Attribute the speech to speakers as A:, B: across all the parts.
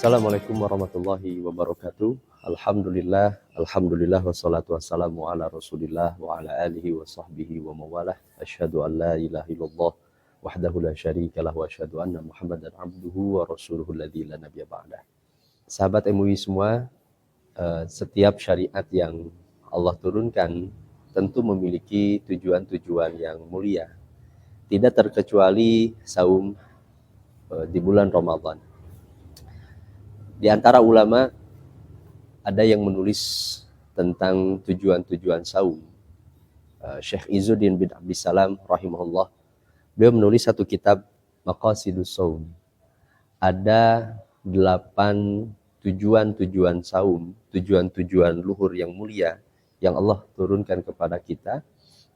A: Assalamualaikum warahmatullahi wabarakatuh. Alhamdulillah wassalatu wassalamu ala Rasulillah wa ala alihi wa sahbihi wa mawalah. Asyhadu an la ilaha illallah wahdahu la syarikalah wa asyhadu anna Muhammadan abduhu wa rasuluhu alladzi la nabiyya ba'dah. Sahabat MUI semua, setiap syariat yang Allah turunkan tentu memiliki tujuan-tujuan yang mulia. Tidak terkecuali saum di bulan Ramadan. Di antara ulama ada yang menulis tentang tujuan-tujuan saum. Syekh Izzuddin bin Abdissalam rahimahullah, beliau menulis satu kitab Maqasidus Saum. Ada 8 tujuan-tujuan saum, tujuan-tujuan luhur yang mulia yang Allah turunkan kepada kita.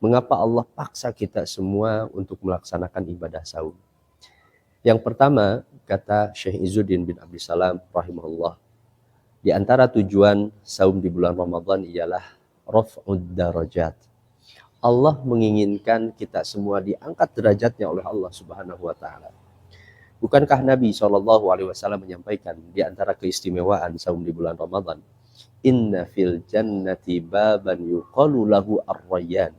A: Mengapa Allah paksa kita semua untuk melaksanakan ibadah saum? Yang pertama, kata Syekh Izzuddin bin Abdissalam rahimahullah, di antara tujuan saum di bulan Ramadan ialah raf'ud darajat. Allah menginginkan kita semua diangkat derajatnya oleh Allah Subhanahu wa taala. Bukankah Nabi SAW menyampaikan di antara keistimewaan saum di bulan Ramadan, inna fil jannati baban yuqalu lahu ar-rayyan.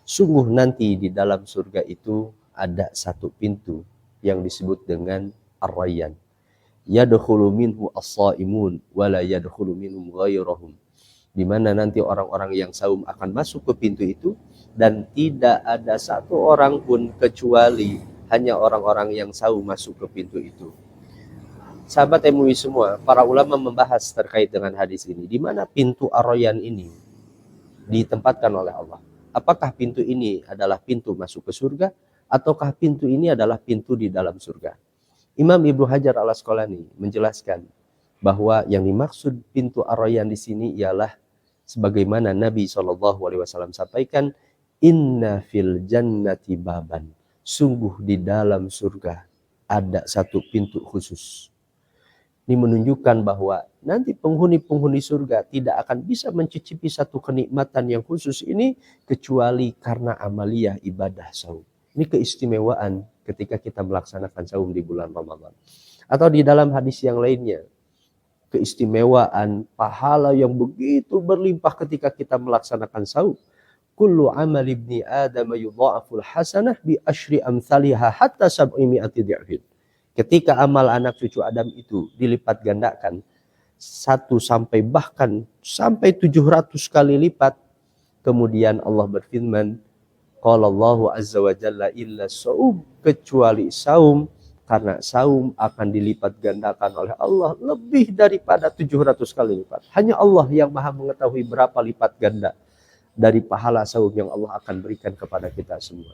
A: Sungguh nanti di dalam surga itu ada satu pintu yang disebut dengan ar-rayyan. Yadkhulu minhu as-shaimun wa la yadkhulu minhum ghairuhum. Di mana nanti orang-orang yang saum akan masuk ke pintu itu dan tidak ada satu orang pun kecuali hanya orang-orang yang saum masuk ke pintu itu. Sahabat MUI semua, para ulama membahas terkait dengan hadis ini. Di mana pintu ar-rayyan ini ditempatkan oleh Allah? Apakah pintu ini adalah pintu masuk ke surga ataukah pintu ini adalah pintu di dalam surga? Imam Ibnu Hajar al-Asqalani menjelaskan bahwa yang dimaksud pintu ar-rayyan di sini ialah sebagaimana Nabi SAW sampaikan, inna fil jannati baban. Sungguh di dalam surga ada satu pintu khusus. Ini menunjukkan bahwa nanti penghuni-penghuni surga tidak akan bisa mencicipi satu kenikmatan yang khusus ini kecuali karena amaliyah ibadah saum. Ini keistimewaan ketika kita melaksanakan saum di bulan Ramadan. Atau di dalam hadis yang lainnya, keistimewaan pahala yang begitu berlimpah ketika kita melaksanakan saum. Kullu amal ibni Adam yudha'aful hasanah bi asyri amthaliha hatta 700 dhi'fin. Ketika amal anak cucu Adam itu dilipat gandakan 1 sampai bahkan sampai 700 kali lipat, kemudian Allah berfirman, qala Allahu azza wa jalla illa saum, kecuali saum, karena saum akan dilipat gandakan oleh Allah lebih daripada 700 kali lipat. Hanya Allah yang Maha mengetahui berapa lipat ganda dari pahala saum yang Allah akan berikan kepada kita semua.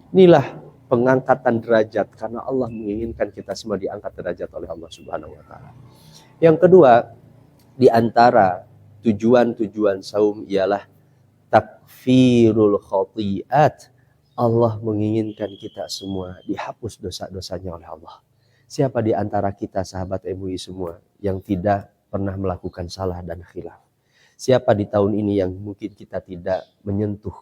A: Inilah pengangkatan derajat karena Allah menginginkan kita semua diangkat derajat oleh Allah Subhanahu wa taala. Yang kedua, di antara tujuan-tujuan saum ialah takfirul khati'at. Allah menginginkan kita semua dihapus dosa-dosanya oleh Allah. Siapa di antara kita sahabat MUI semua yang tidak pernah melakukan salah dan khilaf? Siapa di tahun ini yang mungkin kita tidak menyentuh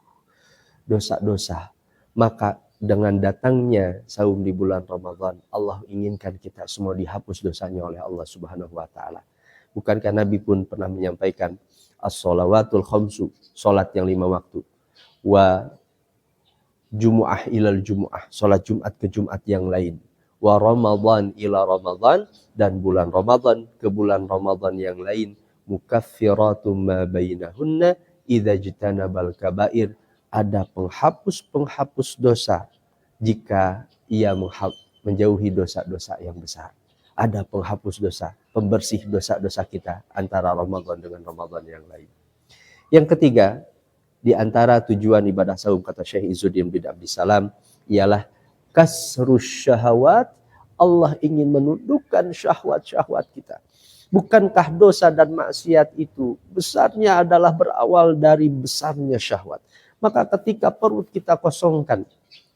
A: dosa-dosa? Maka dengan datangnya saum di bulan Ramadan, Allah inginkan kita semua dihapus dosanya oleh Allah Subhanahu wa taala. Bukankah Nabi pun pernah menyampaikan as-shalawatul khamsu, salat yang 5 waktu, wa jumu'ah ilal jumu'ah, salat Jumat ke Jumat yang lain, wa Ramadan ila Ramadan, dan bulan Ramadan ke bulan Ramadan yang lain, mukaffiratum ma bainahunna idza jitanabal kabair. Ada penghapus-penghapus dosa jika ia menjauhi dosa-dosa yang besar. Ada penghapus dosa, pembersih dosa-dosa kita antara Ramadan dengan Ramadan yang lain. Yang ketiga, di antara tujuan ibadah saum, kata Syekh Izzuddin bin Abdissalam, ialah kasrus syahwat. Allah ingin menundukkan syahwat-syahwat kita. Bukankah dosa dan maksiat itu besarnya adalah berawal dari besarnya syahwat? Maka ketika perut kita kosongkan,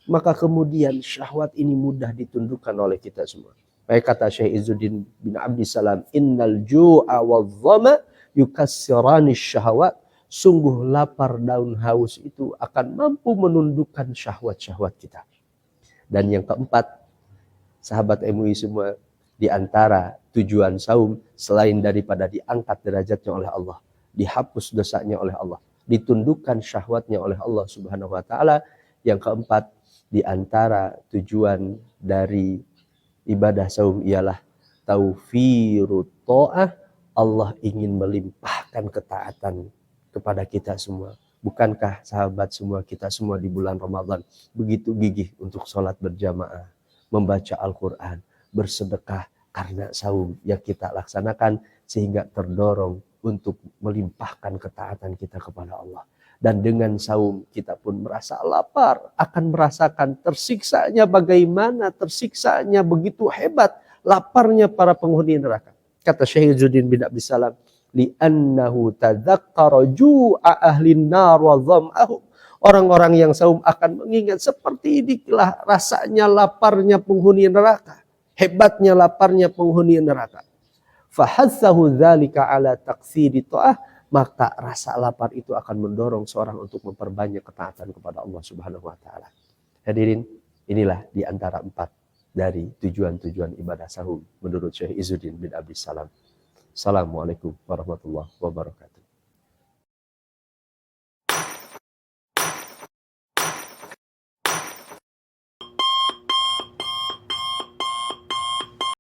A: maka kemudian syahwat ini mudah ditundukkan oleh kita semua. Baik kata Syekh Izzuddin bin Abdissalam, innal ju'a wadh-dhama yukassirani syahwat. Sungguh lapar daun haus itu akan mampu menundukkan syahwat-syahwat kita. Dan yang keempat, sahabat MUI semua, di antara tujuan saum selain daripada diangkat derajatnya oleh Allah, dihapus dosanya oleh Allah, ditundukkan syahwatnya oleh Allah Subhanahu wa taala. Yang keempat, di antara tujuan dari ibadah saum ialah taufiru ta'ah. Allah ingin melimpahkan ketaatan kepada kita semua. Bukankah sahabat semua, kita semua di bulan Ramadan begitu gigih untuk sholat berjamaah, membaca Al-Quran, bersedekah karena saum yang kita laksanakan, sehingga terdorong untuk melimpahkan ketaatan kita kepada Allah. Dan dengan saum kita pun merasa lapar, akan merasakan tersiksanya, bagaimana tersiksanya begitu hebat laparnya para penghuni neraka. Kata Syekh Izzuddin bin Abdus Salam, li'annahu tadzakkara ju'a ahlin nar wa dham'ahum. Orang-orang yang saum akan mengingat seperti inilah rasanya laparnya penghuni neraka, hebatnya laparnya penghuni neraka. Fahassahu dzalika ala taqsiri ta'ah, maka rasa lapar itu akan mendorong seorang untuk memperbanyak ketaatan kepada Allah Subhanahu wa taala. Hadirin, inilah di antara 4 dari tujuan-tujuan ibadah sahur menurut Syekh Izzuddin bin Abdus Salam. Assalamualaikum warahmatullahi wabarakatuh.